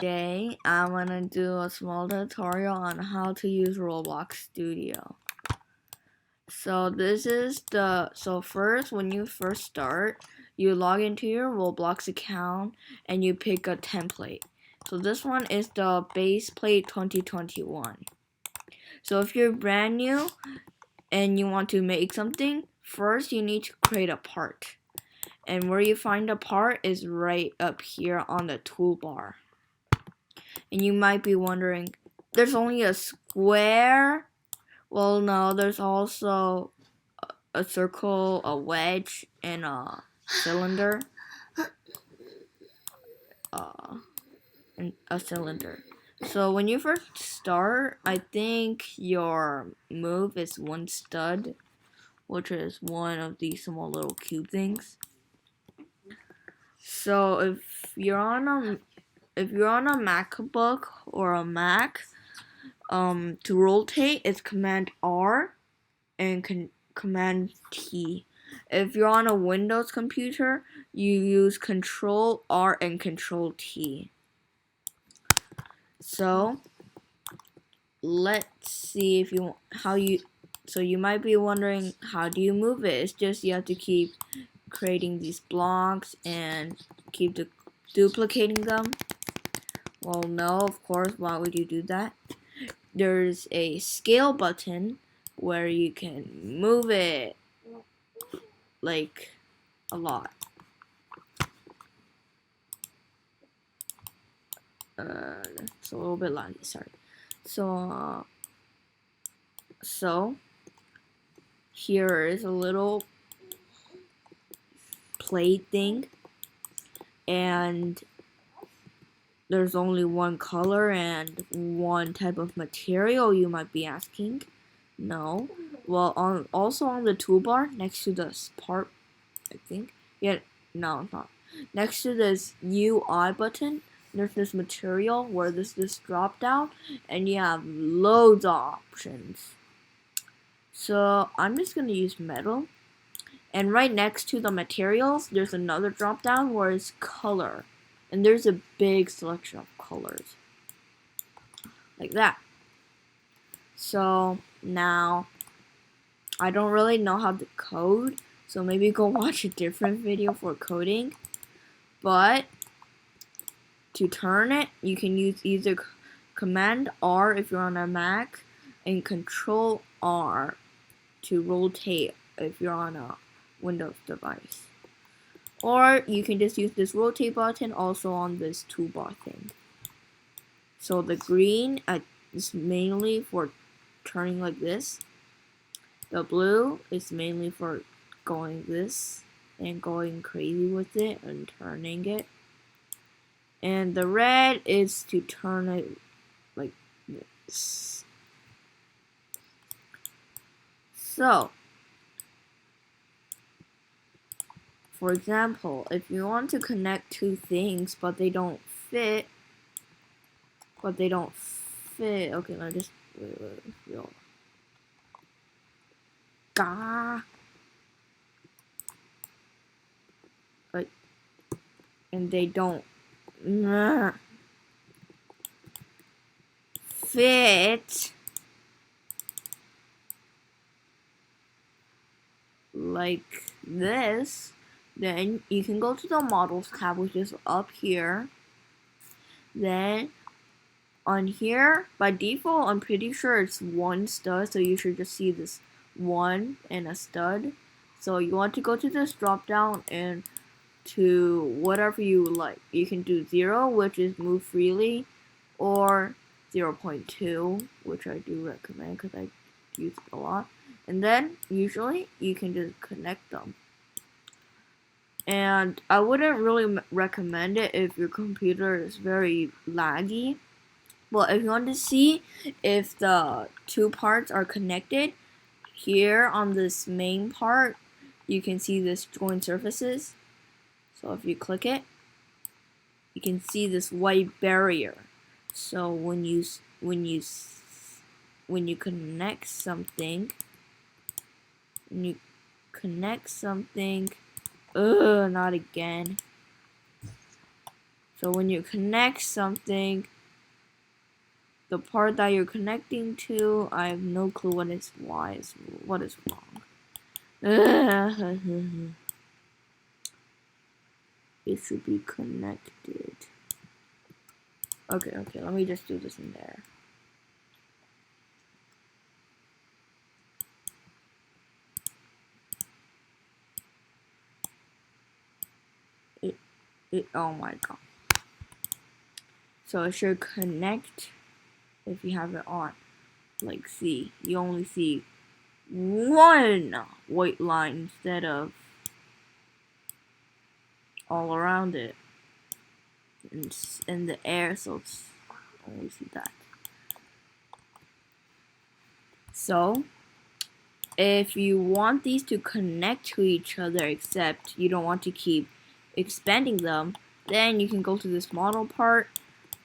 Today I'm gonna do a small tutorial on how to use Roblox Studio. So first, when you first start, you log into your Roblox account and you pick a template. So this one is the base plate 2021. So if you're brand new and you want to make something, first you need to create a part. And where you find a part is right up here on the toolbar. And you might be wondering, there's only a square? Well, no, there's also a circle, a wedge, and a cylinder. So when you first start, I think your move is one stud, which is one of these small little cube things. So if you're on a MacBook or a Mac, to rotate it's Command R and Command T. If you're on a Windows computer, you use Control R and Control T. So let's see if you so you might be wondering, how do you move it? It's just you have to keep creating these blocks and keep duplicating them. Well, no, of course, why would you do that? There's a scale button where you can move it like a lot. It's a little bit laggy, sorry. So here is a little plate thing, and there's only one color and one type of material, you might be asking. No. Well, also on the toolbar next to this part, I think. Yeah, no, it's not. Next to this UI button, there's this material where there's this drop down, and you have loads of options. So I'm just gonna use metal. And right next to the materials, there's another drop down where it's color. And there's a big selection of colors. Like that. So now, I don't really know how to code, so maybe go watch a different video for coding. But to turn it, you can use either Command R if you're on a Mac and Control R to rotate if you're on a Windows device. Or you can just use this rotate button also on this toolbar thing. So the green is mainly for turning like this. The blue is mainly for going this and going crazy with it and turning it. And the red is to turn it like this. So, for example, if you want to connect two things but they don't fit, okay, let me just wait. And they don't fit like this, then you can go to the models tab, which is up here. Then on here, by default, I'm pretty sure it's one stud, so you should just see this one and a stud. So you want to go to this drop down and to whatever you like. You can do 0, which is move freely, or 0.2, which I do recommend because I use it a lot. And then usually you can just connect them. And I wouldn't really recommend it if your computer is very laggy. Well, if you want to see if the two parts are connected, here on this main part, you can see this join surfaces. So if you click it, you can see this white barrier. So when you connect something, not again. So when you connect something, the part that you're connecting to, I have no clue what is wrong. It should be connected. Okay, let me just do this in there. Oh my god. So it should connect if you have it on. Like, see, you only see one white line instead of all around it. It's in the air, so it's only see that. So if you want these to connect to each other, except you don't want to keep expanding them, then you can go to this model part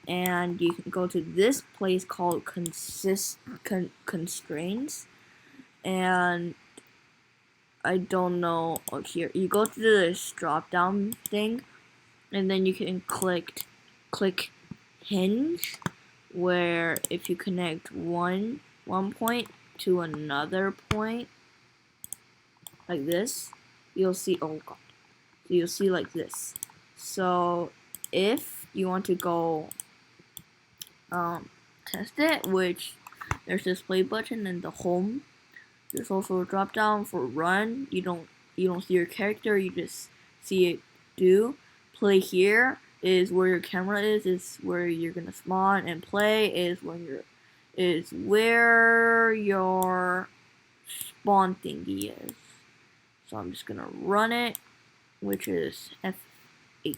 and you can go to this place called constraints, and I don't know. Oh, here you go to this drop down thing, and then you can click hinge, where if you connect one point to another point like this, you'll see, oh god, so you'll see like this. So if you want to go test it, which there's this play button and the home, there's also a drop down for run. You don't see your character, you just see it do. Play here is where your camera is, it's where you're gonna spawn, and play is where your spawn thingy is. So I'm just gonna run it, which is F8.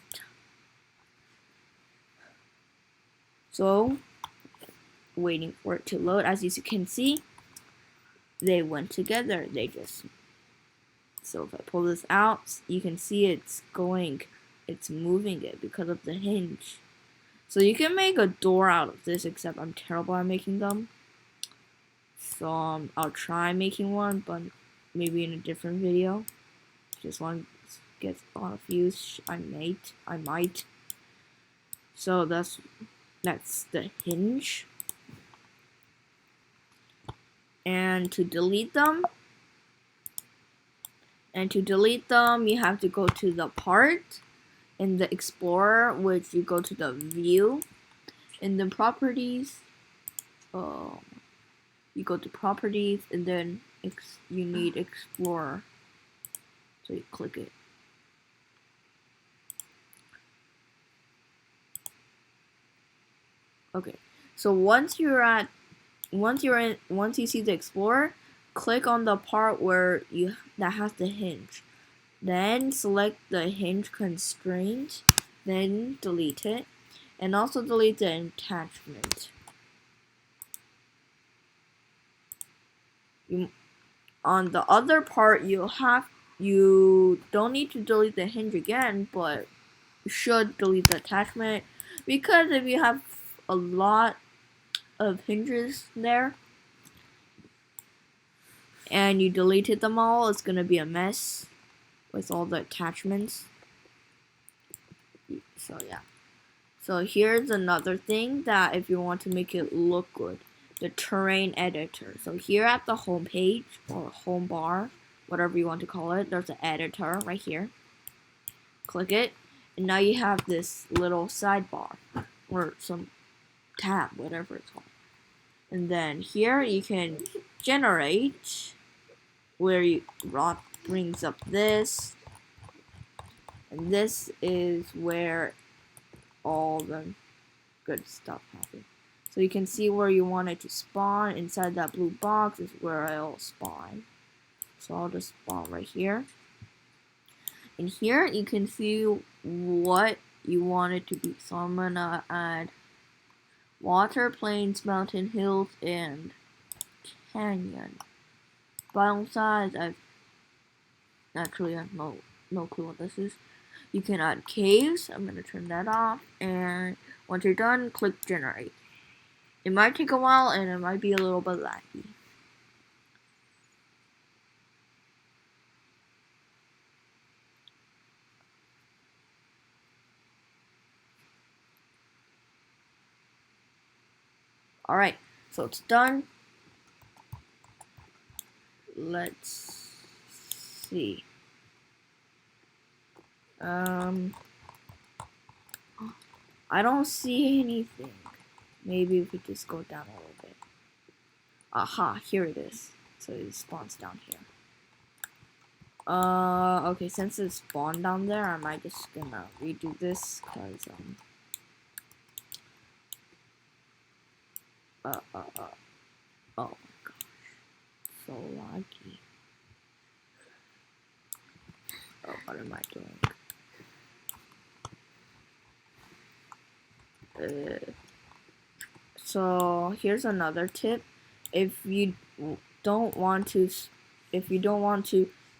So waiting for it to load. As you can see, they went together. So if I pull this out, you can see it's moving it because of the hinge. So you can make a door out of this, except I'm terrible at making them. So I'll try making one, but maybe in a different video. This one gets a lot of views. I might. So that's the hinge. And to delete them, you have to go to the part in the Explorer, which you go to the view. In the properties, you go to properties, and then you need Explorer. So you click it. Okay. So once you see the Explorer, click on the part where that has the hinge. Then select the hinge constraint, then delete it, and also delete the attachment. On the other part, you don't need to delete the hinge again, but you should delete the attachment, because if you have a lot of hinges there and you deleted them all, it's gonna be a mess with all the attachments. So yeah. So here's another thing that if you want to make it look good, the terrain editor. So here at the home page or home bar, whatever you want to call it, there's an editor right here. Click it, and now you have this little sidebar or some tab, whatever it's called. And then here you can generate, where Rock brings up this, and this is where all the good stuff happens. So you can see where you want it to spawn. Inside that blue box is where I'll spawn. So I'll just spawn right here. And here you can see what you want it to be. So I'm gonna add water, plains, mountain, hills, and canyon. Biome size, I have no clue what this is. You can add caves. I'm gonna turn that off, and once you're done, click generate. It might take a while, and it might be a little bit laggy. Alright, so it's done. Let's see. I don't see anything. Maybe if we just go down a little bit. Aha, here it is. So it spawns down here. Okay, since it spawned down there, I might just gonna redo this, cause, oh my gosh. So laggy. Oh, what am I doing? So here's another tip. If you don't want to,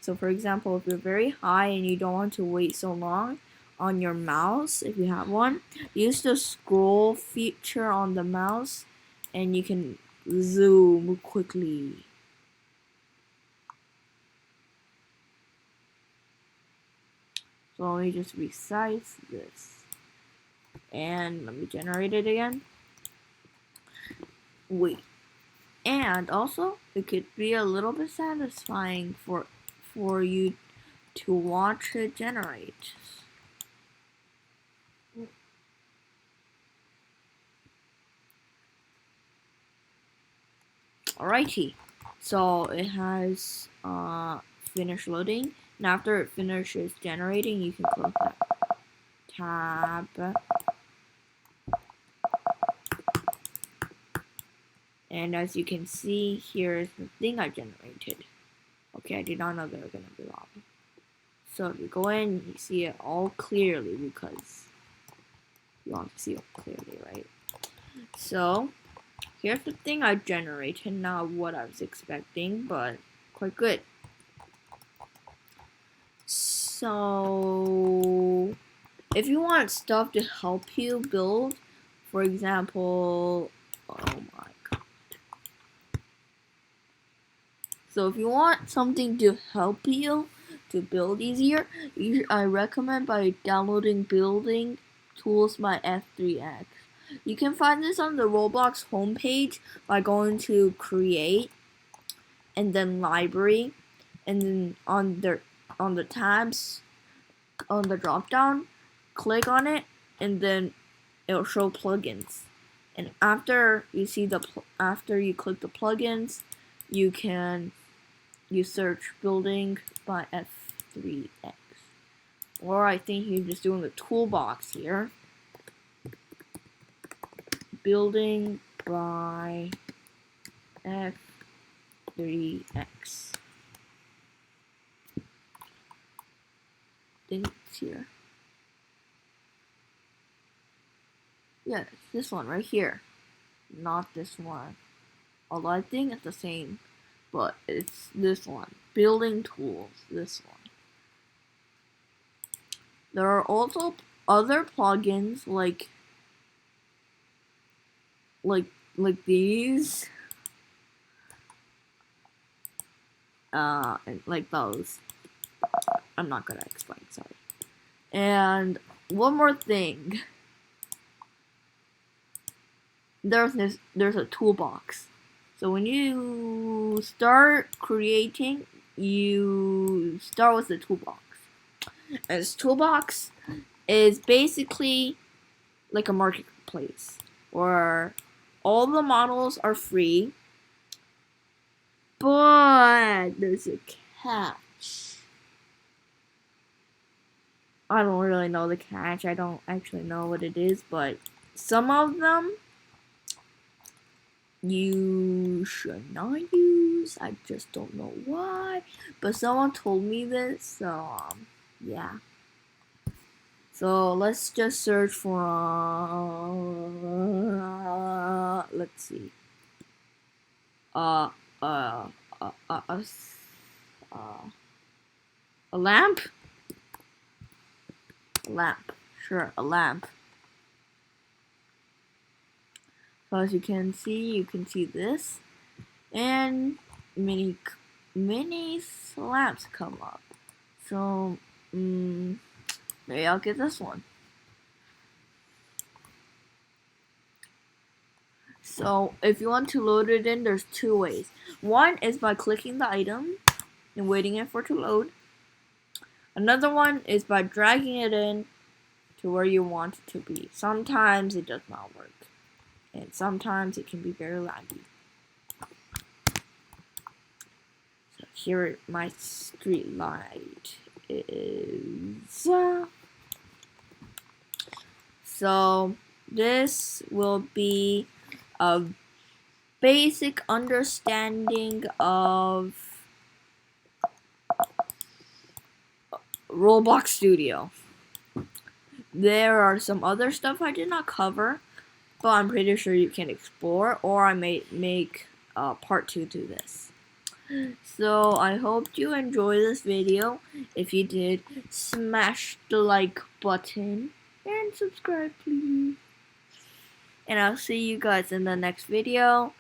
so for example, if you're very high and you don't want to wait so long on your mouse, if you have one, use the scroll feature on the mouse and you can zoom quickly. So let me just resize this. And let me generate it again. Wait. And also, it could be a little bit satisfying for you to watch it generate. Alrighty. So it has finished loading. And after it finishes generating, you can close that tab. And as you can see, here's the thing I generated. Okay, I did not know they were gonna be lava. So if you go in, you see it all clearly because you want to see it clearly, right? So here's the thing I generated, not what I was expecting, but quite good. So if you want stuff to help you build, for example, oh my god. So if you want something to help you to build easier, I recommend by downloading Building Tools by F3X. You can find this on the Roblox homepage by going to Create and then Library, and then on the tabs on the drop down, click on it, and then it'll show plugins. And after you click the plugins, you search Building by F3X. Or I think you're just doing the toolbox here. Building by F3X. I think it's here. Yeah, it's this one right here. Not this one. Although I think it's the same, but it's this one. Building Tools, this one. There are also other plugins like these. And like those. I'm not gonna explain, sorry. And one more thing. There's a toolbox. So when you start creating, you start with the toolbox. And this toolbox is basically like a marketplace where all the models are free, but there's a catch. I don't really know the catch. I don't actually know what it is, but some of them you should not use. I just don't know why, but someone told me this, so yeah. So let's just search for let's see. A lamp? Lamp. Sure, a lamp. So as you can see this, and many lamps come up. So maybe I'll get this one. So if you want to load it in, there's two ways. One is by clicking the item and waiting it for it to load. Another one is by dragging it in to where you want it to be. Sometimes it does not work, and sometimes it can be very laggy. So here my street light is. So this will be a basic understanding of Roblox Studio. There are some other stuff I did not cover, but I'm pretty sure you can explore, or I may make part 2 to this. So I hope you enjoy this video. If you did, smash the like button and subscribe please. And I'll see you guys in the next video.